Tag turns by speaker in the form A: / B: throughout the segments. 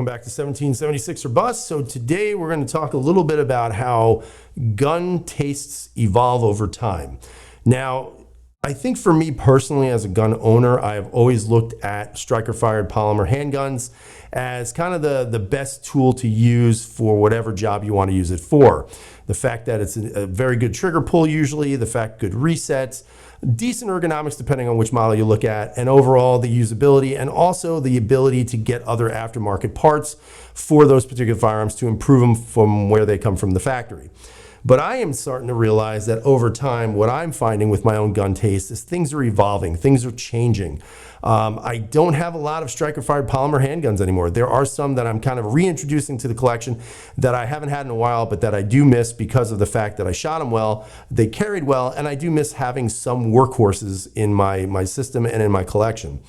A: back to 1776 or Bust. So today we're going to talk a little bit about how gun tastes evolve over time. Now, I think for me personally as a gun owner, I have always looked at striker-fired polymer handguns as kind of the best tool to use for whatever job you want to use it for. The fact that it's a very good trigger pull usually, the fact good resets, decent ergonomics depending on which model you look at, and overall the usability and also the ability to get other aftermarket parts for those particular firearms to improve them from where they come from the factory. But I am starting to realize that over time, what I'm finding with my own gun taste is things are evolving, things are changing. I don't have a lot of striker-fired polymer handguns anymore. There are some that I'm kind of reintroducing to the collection that I haven't had in a while, but that I do miss because of the fact that I shot them well, they carried well, and I do miss having some workhorses in my system and in my collection.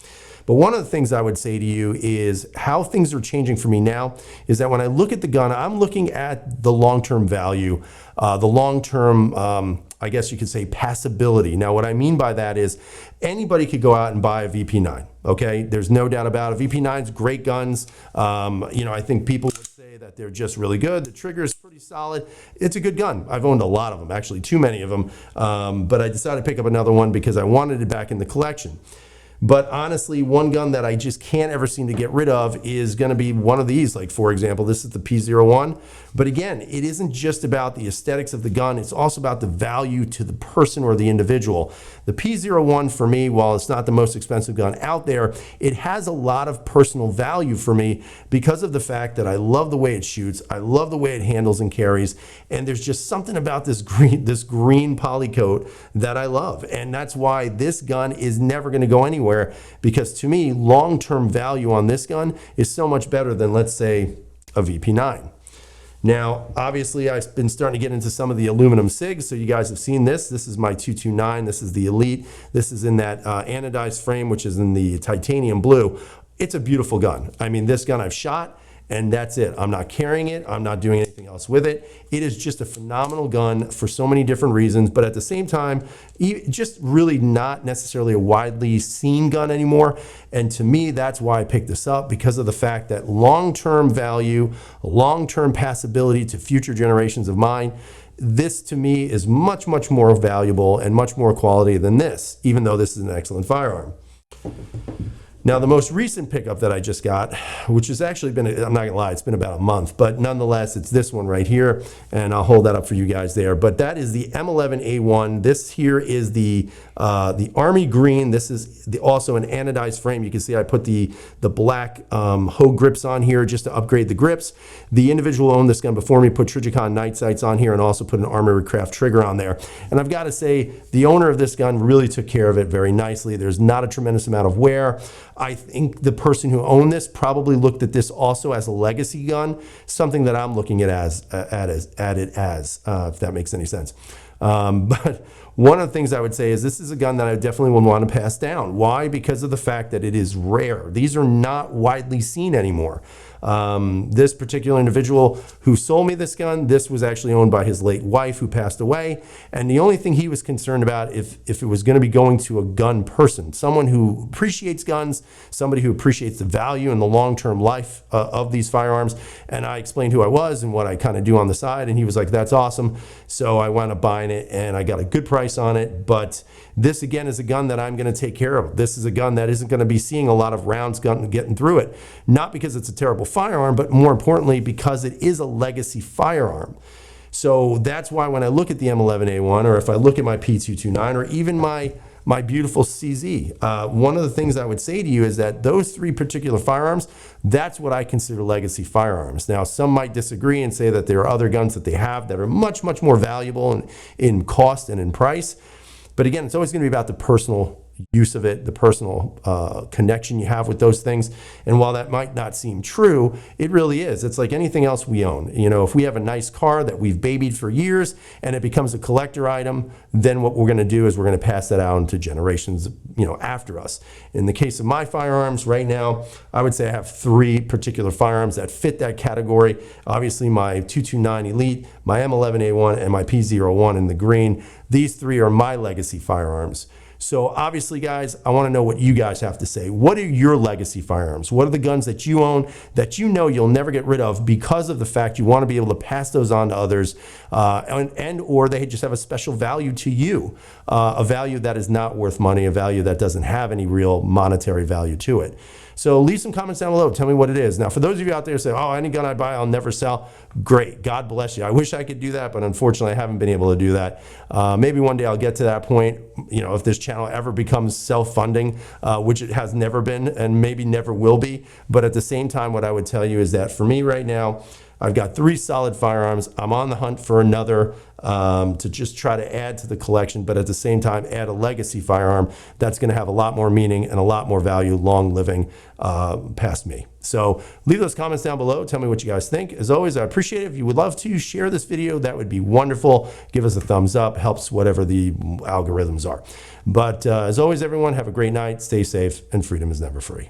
A: But one of the things I would say to you is how things are changing for me now is that when I look at the gun, I'm looking at the long-term value, the long-term, I guess you could say, passability. Now, what I mean by that is anybody could go out and buy a VP9, okay? There's no doubt about it. VP9's great guns. I think people would say that they're just really good. The trigger is pretty solid. It's a good gun. I've owned a lot of them, actually too many of them, but I decided to pick up another one because I wanted it back in the collection. But honestly, one gun that I just can't ever seem to get rid of is going to be one of these. Like, for example, this is the P01. But again, it isn't just about the aesthetics of the gun. It's also about the value to the person or the individual. The P01 for me, while it's not the most expensive gun out there, it has a lot of personal value for me because of the fact that I love the way it shoots. I love the way it handles and carries. And there's just something about this green poly coat that I love. And that's why this gun is never going to go anywhere. Because to me, long-term value on this gun is so much better than, let's say, a VP9. Now, obviously, I've been starting to get into some of the aluminum SIGs, so you guys have seen this. This is my 229. This is the Elite. This is in that anodized frame, which is in the titanium blue. It's a beautiful gun. I mean, this gun I've shot, and that's it. I'm not carrying it. I'm not doing anything else with it. It is just a phenomenal gun for so many different reasons, but at the same time, just really not necessarily a widely seen gun anymore. And to me, that's why I picked this up, because of the fact that long-term value, long-term passability to future generations of mine, this to me is much, much more valuable and much more quality than this, even though this is an excellent firearm. Now, the most recent pickup that I just got, which has actually been, I'm not gonna lie, it's been about a month, but nonetheless, it's this one right here, and I'll hold that up for you guys there. But that is the M11A1. This here is the Army Green. This is also an anodized frame. You can see I put the black Hogue grips on here just to upgrade the grips. The individual who owned this gun before me put Trijicon night sights on here and also put an Armory Craft trigger on there. And I've got to say, the owner of this gun really took care of it very nicely. There's not a tremendous amount of wear. I think the person who owned this probably looked at this also as a legacy gun, something that I'm looking at it as, if that makes any sense. But one of the things I would say is this is a gun that I definitely would want to pass down. Why? Because of the fact that it is rare. These are not widely seen anymore. This particular individual who sold me this gun, this was actually owned by his late wife who passed away. And the only thing he was concerned about if it was going to be going to a gun person, someone who appreciates guns, somebody who appreciates the value and the long-term life of these firearms. And I explained who I was and what I kind of do on the side. And he was like, that's awesome. So I wound up buying it and I got a good price on it. But this again is a gun that I'm going to take care of. This is a gun that isn't going to be seeing a lot of rounds getting through it. Not because it's a terrible firearm, but more importantly, because it is a legacy firearm. So that's why when I look at the M11A1, or if I look at my P229, or even my beautiful CZ, one of the things I would say to you is that those three particular firearms, that's what I consider legacy firearms. Now, some might disagree and say that there are other guns that they have that are much, much more valuable in cost and in price. But again, it's always going to be about the personal use of it, the personal connection you have with those things. And while that might not seem true, it really is. It's like anything else we own. You know, if we have a nice car that we've babied for years and it becomes a collector item, then what we're going to do is we're going to pass that out into generations, after us. In the case of my firearms right now, I would say I have three particular firearms that fit that category. Obviously, my 229 Elite, my M11A1, and my P01 in the green. These three are my legacy firearms. So obviously, guys, I want to know what you guys have to say. What are your legacy firearms? What are the guns that you own that you know you'll never get rid of because of the fact you want to be able to pass those on to others, and or they just have a special value to you, a value that is not worth money, a value that doesn't have any real monetary value to it. So leave some comments down below. Tell me what it is. Now, for those of you out there who say, oh, any gun I buy, I'll never sell. Great. God bless you. I wish I could do that, but unfortunately, I haven't been able to do that. Maybe one day I'll get to that point. You know, if this channel ever becomes self-funding, which it has never been and maybe never will be. But at the same time, what I would tell you is that for me right now, I've got 3 solid firearms. I'm on the hunt for another to just try to add to the collection, but at the same time, add a legacy firearm that's going to have a lot more meaning and a lot more value long living past me. So leave those comments down below. Tell me what you guys think. As always, I appreciate it. If you would love to share this video, that would be wonderful. Give us a thumbs up. Helps whatever the algorithms are. But as always, everyone, have a great night. Stay safe, and freedom is never free.